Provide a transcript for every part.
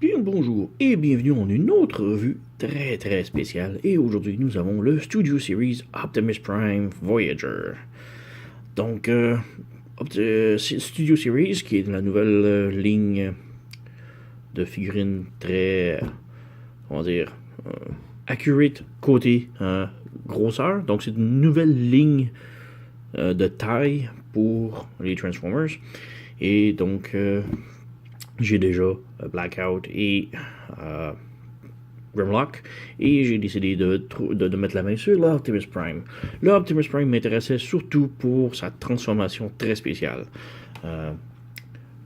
Bien bonjour et bienvenue en une autre revue très spéciale. Et aujourd'hui nous avons le Studio Series Optimus Prime Voyager. Donc Studio Series qui est la nouvelle ligne de figurines très, comment dire, accurate côté grosseur. Donc c'est une nouvelle ligne de taille pour les Transformers. Et donc j'ai déjà Blackout et Grimlock, et j'ai décidé de mettre la main sur l'Optimus Prime. L'Optimus Prime m'intéressait surtout pour sa transformation très spéciale.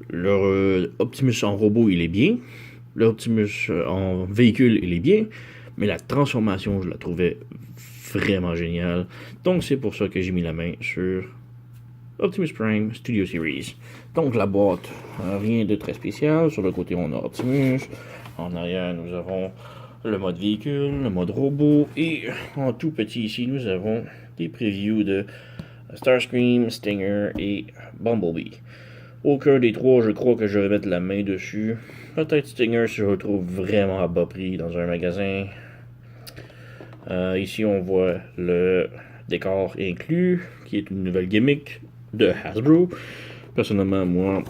Leur Optimus en robot, il est bien. L'Optimus en véhicule, il est bien. Mais la transformation, je la trouvais vraiment géniale. Donc c'est pour ça que j'ai mis la main sur Optimus Prime Studio Series. Donc la boîte, rien de très spécial. Sur le côté, on a Optimus. En arrière, nous avons le mode véhicule, le mode robot. Et en tout petit ici, nous avons des previews de Starscream, Stinger et Bumblebee. Aucun des trois, je crois que je vais mettre la main dessus. Peut-être Stinger si je le trouve vraiment à bas prix dans un magasin. Ici, on voit le décor inclus, qui est une nouvelle gimmick de Hasbro. Personnellement, moi,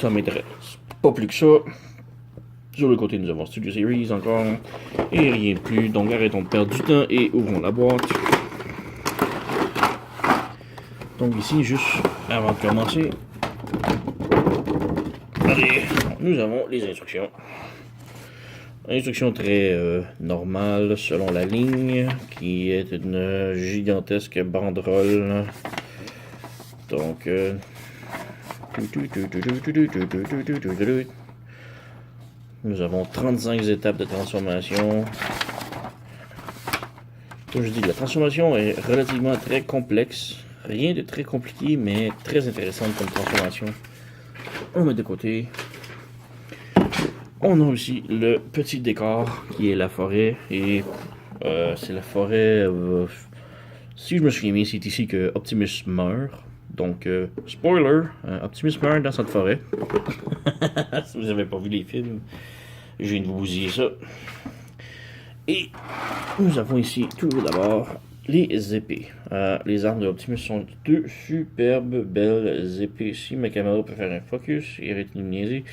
ça m'intéresse pas plus que ça. Sur le côté, nous avons Studio Series encore. Et rien de plus. Donc arrêtons de perdre du temps et ouvrons la boîte. Donc ici, juste avant de commencer, allez, nous avons les instructions. Instructions très normales selon la ligne, qui est une gigantesque banderole. Donc, nous avons 35 étapes de transformation. Comme je dis, la transformation est relativement très complexe. Rien de très compliqué, mais très intéressante comme transformation. On met de côté. On a aussi le petit décor qui est la forêt. Et c'est la forêt. Si je me souviens bien, c'est ici que Optimus meurt. Donc, spoiler, Optimus meurt dans cette forêt. Si vous n'avez pas vu les films, je viens de vous bousiller ça. Et nous avons ici tout d'abord les épées. Les armes de Optimus sont deux superbes belles épées. Si ma caméra peut faire un focus et arrêter de me niaiser.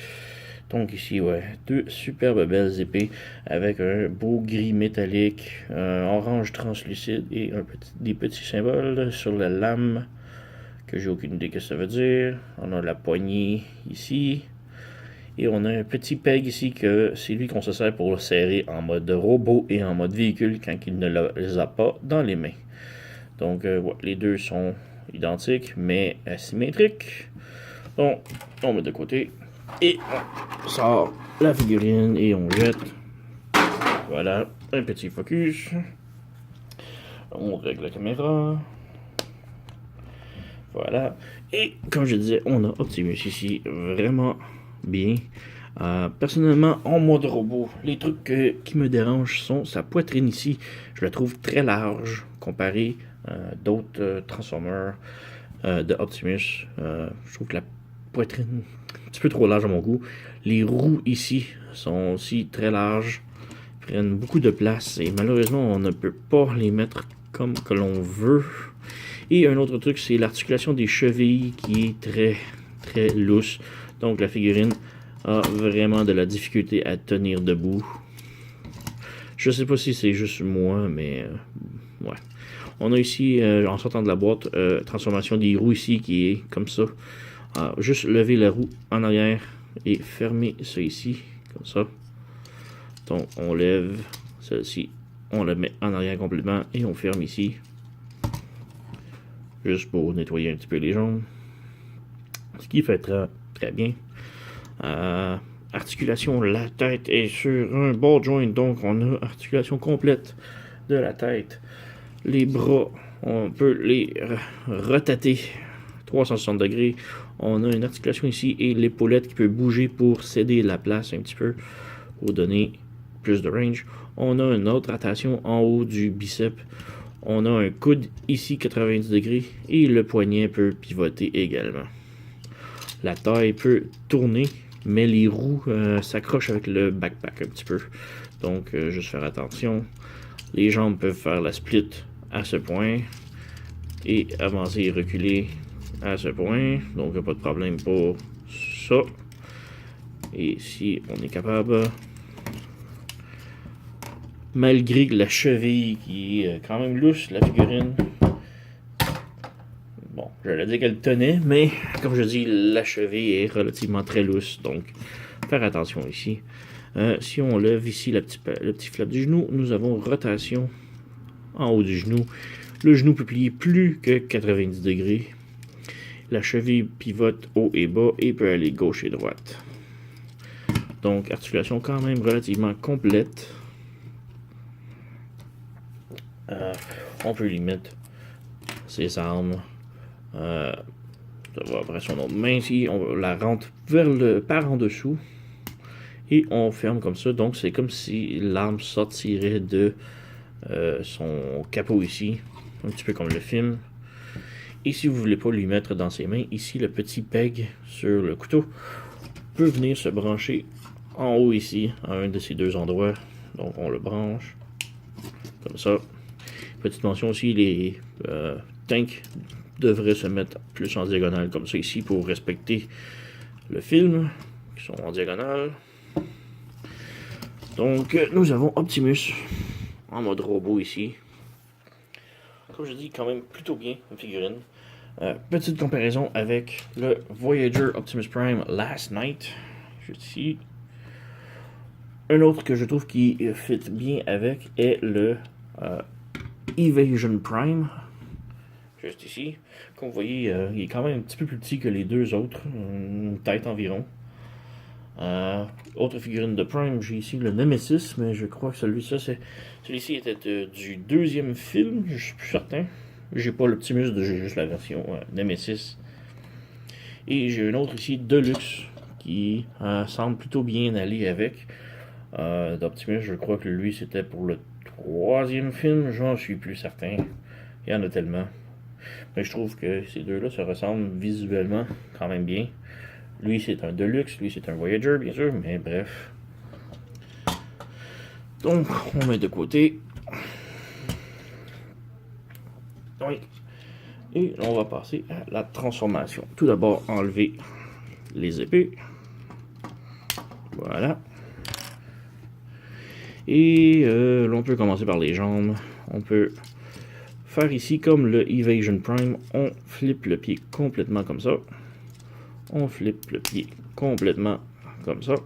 Donc ici, ouais, deux superbes belles épées avec un beau gris métallique, un orange translucide et des petits symboles sur la lame que j'ai aucune idée ce que ça veut dire. On a la poignée ici. Et on a un petit peg ici que c'est lui qu'on se sert pour le serrer en mode robot et en mode véhicule quand il ne les a pas dans les mains. Donc ouais, les deux sont identiques mais asymétriques. Donc on met de côté et on sort la figurine et on jette. Voilà, un petit focus. On règle la caméra. Voilà. Et comme je disais, on a Optimus ici vraiment bien. Personnellement, en mode robot, les trucs qui me dérangent sont sa poitrine ici. Je la trouve très large comparé à d'autres Transformers de Optimus. Je trouve que la poitrine un petit peu trop large à mon goût. Les roues ici sont aussi très larges, prennent beaucoup de place et malheureusement on ne peut pas les mettre comme que l'on veut. Et un autre truc, c'est l'articulation des chevilles qui est très lousse. Donc la figurine a vraiment de la difficulté à tenir debout. Je sais pas si c'est juste moi, mais ouais. On a ici, en sortant de la boîte, transformation des roues ici qui est comme ça. Juste lever la roue en arrière et fermer ça ici, comme ça. Donc on lève celle-ci, on la met en arrière complètement et on ferme ici. Juste pour nettoyer un petit peu les jambes. Ce qui fait très bien. Articulation, la tête est sur un ball joint, donc on a articulation complète de la tête. Les bras, on peut les rotater 360 degrés. On a une articulation ici et l'épaulette qui peut bouger pour céder la place un petit peu pour donner plus de range. On a une autre rotation en haut du biceps. On a un coude ici 90 degrés et le poignet peut pivoter également. La taille peut tourner mais les roues s'accrochent avec le backpack un petit peu. Donc, juste faire attention. Les jambes peuvent faire la split à ce point et avancer et reculer à ce point. Donc, il n'y a pas de problème pour ça. Et si on est capable, malgré la cheville qui est quand même lousse, la figurine. Bon, j'allais dire qu'elle tenait, mais comme je dis, la cheville est relativement très lousse. Donc, faire attention ici. Si on lève ici le petit flap du genou, nous avons rotation en haut du genou. Le genou peut plier plus que 90 degrés. La cheville pivote haut et bas et peut aller gauche et droite. Donc, articulation quand même relativement complète. On peut lui mettre ses armes. Ça va après son autre main ici. On la rentre par en dessous. Et on ferme comme ça. Donc, c'est comme si l'arme sortirait de son capot ici. Un petit peu comme le film. Et si vous ne voulez pas lui mettre dans ses mains, ici, le petit peg sur le couteau peut venir se brancher en haut ici, à un de ces deux endroits. Donc, on le branche comme ça. Petite mention aussi, les tanks devraient se mettre plus en diagonale comme ça ici pour respecter le film, qui sont en diagonale. Donc, nous avons Optimus en mode robot ici. Comme je dis, quand même plutôt bien, une figurine. Petite comparaison avec le Voyager Optimus Prime Last Night, juste ici. Un autre que je trouve qui fit bien avec est le Evasion Prime, juste ici. Comme vous voyez, il est quand même un petit peu plus petit que les deux autres, une tête environ. Autre figurine de Prime, j'ai ici le Nemesis, mais je crois que celui-ci était du deuxième film, je suis plus certain. J'ai pas l'Optimus, j'ai juste la version Nemesis. Et j'ai une autre ici, Deluxe, qui semble plutôt bien aller avec. D'Optimus, je crois que lui c'était pour le troisième film, j'en suis plus certain. Il y en a tellement. Mais je trouve que ces deux-là se ressemblent visuellement quand même bien. Lui c'est un Deluxe, lui c'est un Voyager bien sûr, mais bref. Donc on met de côté. Oui. Et on va passer à la transformation. Tout d'abord enlever les épées. Voilà. Et l'on peut commencer par les jambes. On peut faire ici comme le Evasion Prime. On flippe le pied complètement comme ça. On flippe le pied complètement comme ça.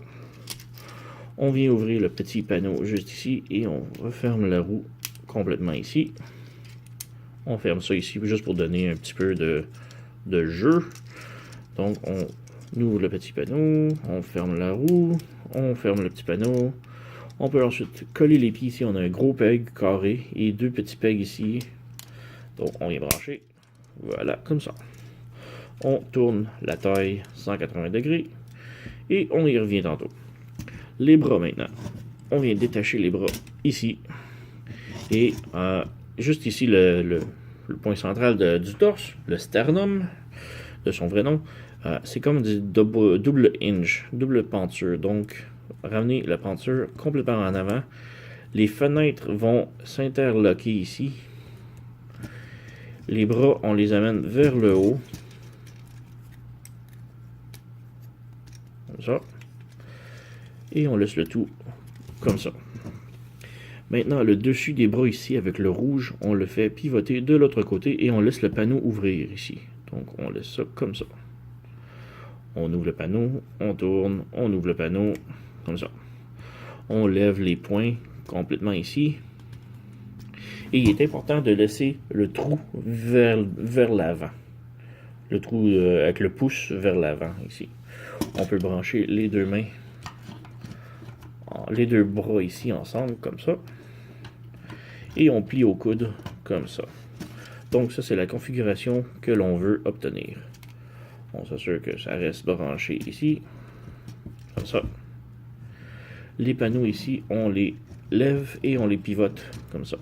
On vient ouvrir le petit panneau juste ici et on referme la roue complètement ici. On ferme ça ici juste pour donner un petit peu de jeu. Donc on ouvre le petit panneau, on ferme la roue, on ferme le petit panneau. On peut ensuite coller les pieds ici. On a un gros peg carré et deux petits pegs ici. Donc on vient brancher. Voilà, comme ça. On tourne la taille 180 degrés et on y revient tantôt. Les bras maintenant. On vient détacher les bras ici. Et juste ici, le point central du torse, le sternum, de son vrai nom, c'est comme du double hinge, double penture. Donc, ramener la penture complètement en avant. Les fenêtres vont s'interloquer ici. Les bras, on les amène vers le haut. Comme ça. Et on laisse le tout comme ça. Maintenant, le dessus des bras ici, avec le rouge, on le fait pivoter de l'autre côté et on laisse le panneau ouvrir ici. Donc, on laisse ça comme ça. On ouvre le panneau, on tourne, on ouvre le panneau, comme ça. On lève les poings complètement ici. Et il est important de laisser le trou vers l'avant. Le trou avec le pouce vers l'avant ici. On peut brancher les deux mains, les deux bras ici ensemble, comme ça. Et on plie au coude, comme ça. Donc ça, c'est la configuration que l'on veut obtenir. On s'assure que ça reste branché ici, comme ça. Les panneaux ici, on les lève et on les pivote, comme ça.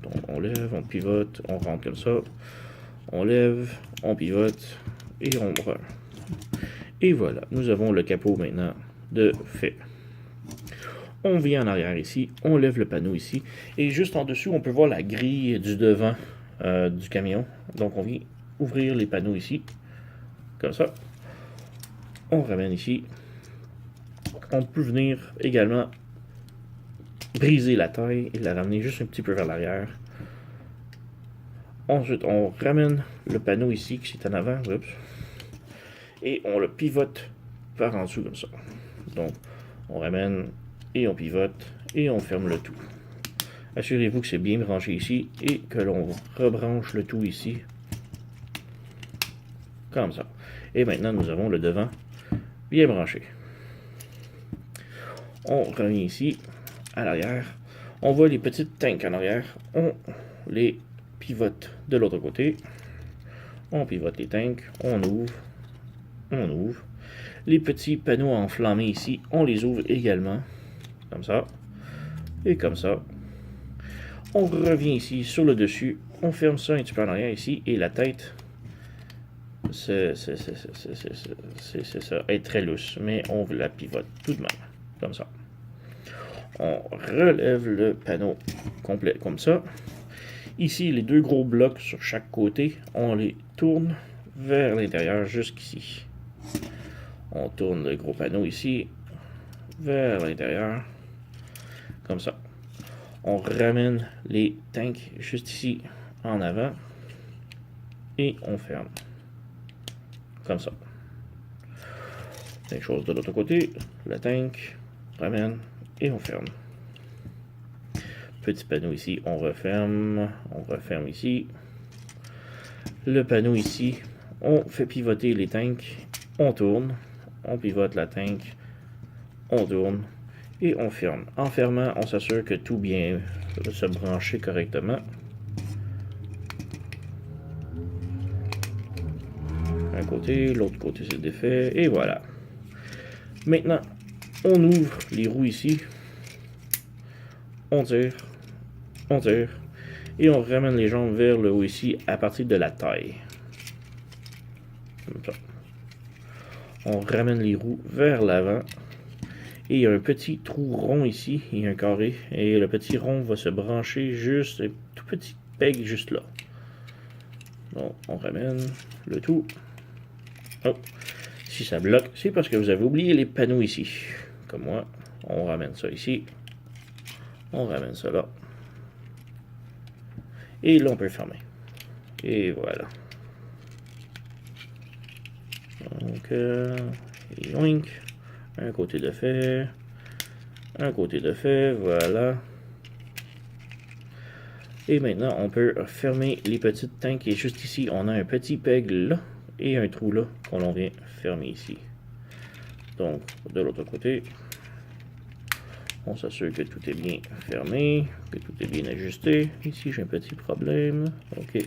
Donc on lève, on pivote, on rentre comme ça. On lève, on pivote et on Et voilà, nous avons le capot maintenant de fait. On vient en arrière ici, on lève le panneau ici, et juste en dessous, on peut voir la grille du devant du camion. Donc on vient ouvrir les panneaux ici, comme ça. On ramène ici. On peut venir également briser la taille et la ramener juste un petit peu vers l'arrière. Ensuite, on ramène le panneau ici qui est en avant, oups, et on le pivote par en dessous comme ça. Donc, on ramène et on pivote et on ferme le tout. Assurez-vous que c'est bien branché ici et que l'on rebranche le tout ici, comme ça. Et maintenant, nous avons le devant bien branché. On revient ici, à l'arrière. On voit les petites tanks en arrière. On les pivote de l'autre côté. On pivote les tanks. On ouvre. On ouvre. Les petits panneaux enflammés ici, on les ouvre également. Comme ça. Et comme ça. On revient ici sur le dessus. On ferme ça un petit peu en arrière ici. Et la tête, c'est ça, est très lousse. Mais on la pivote tout de même. Comme ça. On relève le panneau complet comme ça. Ici, les deux gros blocs sur chaque côté, on les tourne vers l'intérieur jusqu'ici. On tourne le gros panneau ici vers l'intérieur, comme ça. On ramène les tanks juste ici en avant et on ferme, comme ça. Même chose de l'autre côté, le tank, ramène et on ferme. Petit panneau ici, on referme ici. Le panneau ici, on fait pivoter les tanks, on tourne, on pivote la tank, on tourne et on ferme. En fermant, on s'assure que tout bien se brancher correctement. Un côté, l'autre côté c'est défait et voilà. Maintenant, on ouvre les roues ici, on tire, et on ramène les jambes vers le haut ici à partir de la taille. Comme ça. On ramène les roues vers l'avant. Et il y a un petit trou rond ici, il y a un carré, et le petit rond va se brancher juste, un tout petit peg juste là. Donc, on ramène le tout. Oh. Si ça bloque, c'est parce que vous avez oublié les panneaux ici. Comme moi, on ramène ça ici. On ramène ça là. Et là, on peut fermer. Et voilà. Donc, yoink. Un côté de fait. Un côté de fait, voilà. Et maintenant, on peut fermer les petites tanks. Et juste ici, on a un petit peg là. Et un trou là qu'on vient fermer ici. Donc, de l'autre côté, on s'assure que tout est bien fermé, que tout est bien ajusté. Ici, j'ai un petit problème. OK.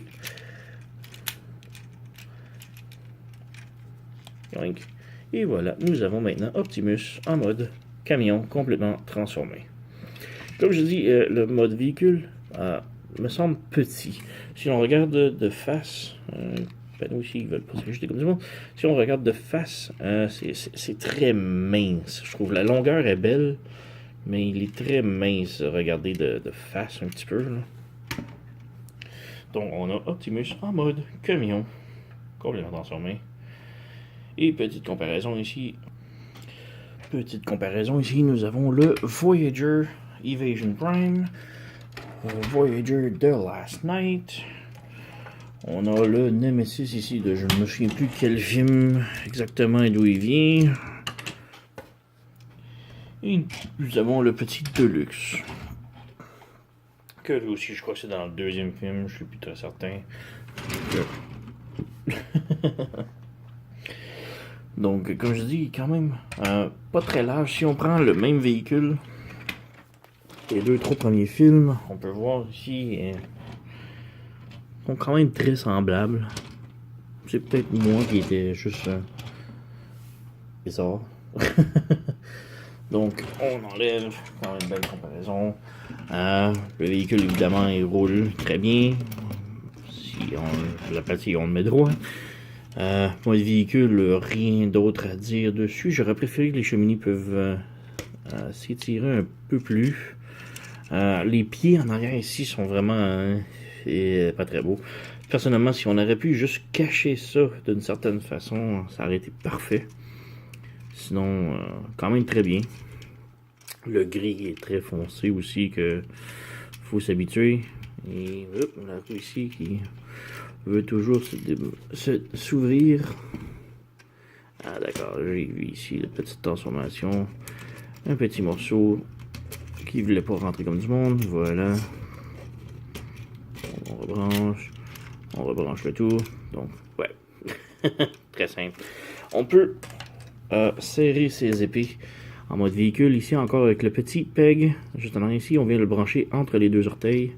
Et voilà, nous avons maintenant Optimus en mode camion complètement transformé. Comme je dis, le mode véhicule me semble petit. Si on regarde de face, panneau ici, ils veulent pas s'ajuster comme du monde. Si on regarde de face, c'est très mince. Je trouve la longueur est belle, mais il est très mince. Regardez de face un petit peu. Là. Donc on a Optimus en mode camion, complètement transformé. Et petite comparaison ici. Nous avons le Voyager Evasion Prime, Voyager The Last Night. On a le Nemesis ici, je ne me souviens plus de quel film exactement et d'où il vient. Et nous avons le petit Deluxe. Que lui aussi, je crois que c'est dans le deuxième film, je suis plus très certain. Donc, comme je dis, quand même, pas très large. Si on prend le même véhicule, les 2-3 premiers films, on peut voir ici, sont quand même très semblables. C'est peut-être moi qui était juste bizarre. Donc, on enlève quand même une belle comparaison. Le véhicule, évidemment, il roule très bien. Si on le met droit. Mode véhicule, rien d'autre à dire dessus. J'aurais préféré que les cheminées peuvent s'étirer un peu plus. Les pieds en arrière ici sont vraiment pas très beaux. Personnellement, si on aurait pu juste cacher ça d'une certaine façon, ça aurait été parfait. Sinon, quand même très bien. Le gris est très foncé aussi, que faut s'habituer. Et on a tout ici qui veut toujours s'ouvrir. Ah d'accord, j'ai vu ici la petite transformation. Un petit morceau qui voulait pas rentrer comme du monde. Voilà. On rebranche le tout. Donc, ouais. Très simple. On peut serrer ses épées en mode véhicule. Ici encore avec le petit peg. Juste en arrière ici, on vient le brancher entre les deux orteils.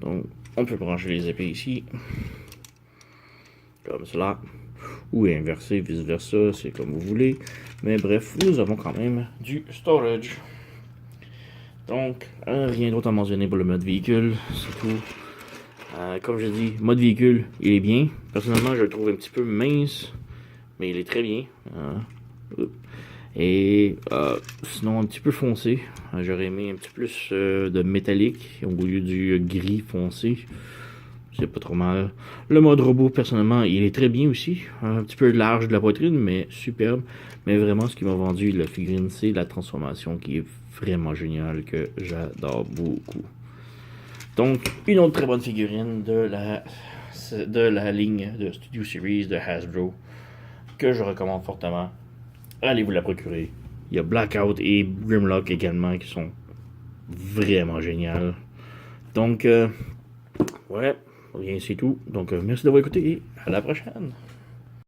Donc, on peut brancher les épées ici. Comme cela. Ou inverser, vice versa, c'est comme vous voulez. Mais bref, nous avons quand même du storage. Donc, rien d'autre à mentionner pour le mode véhicule, c'est tout. Comme je dis, mode véhicule, il est bien. Personnellement, je le trouve un petit peu mince, mais il est très bien. Et sinon, un petit peu foncé. J'aurais aimé un petit peu plus de métallique au lieu du gris foncé. C'est pas trop mal. Le mode robot, personnellement, il est très bien aussi. Un petit peu large de la poitrine, mais superbe. Mais vraiment, ce qui m'a vendu la figurine, c'est la transformation qui est vraiment géniale, que j'adore beaucoup. Donc, une autre très bonne figurine de la ligne de Studio Series de Hasbro, que je recommande fortement. Allez vous la procurer. Il y a Blackout et Grimlock également, qui sont vraiment géniales. Donc, ouais. Bien, c'est tout. Donc, merci d'avoir écouté et à la prochaine.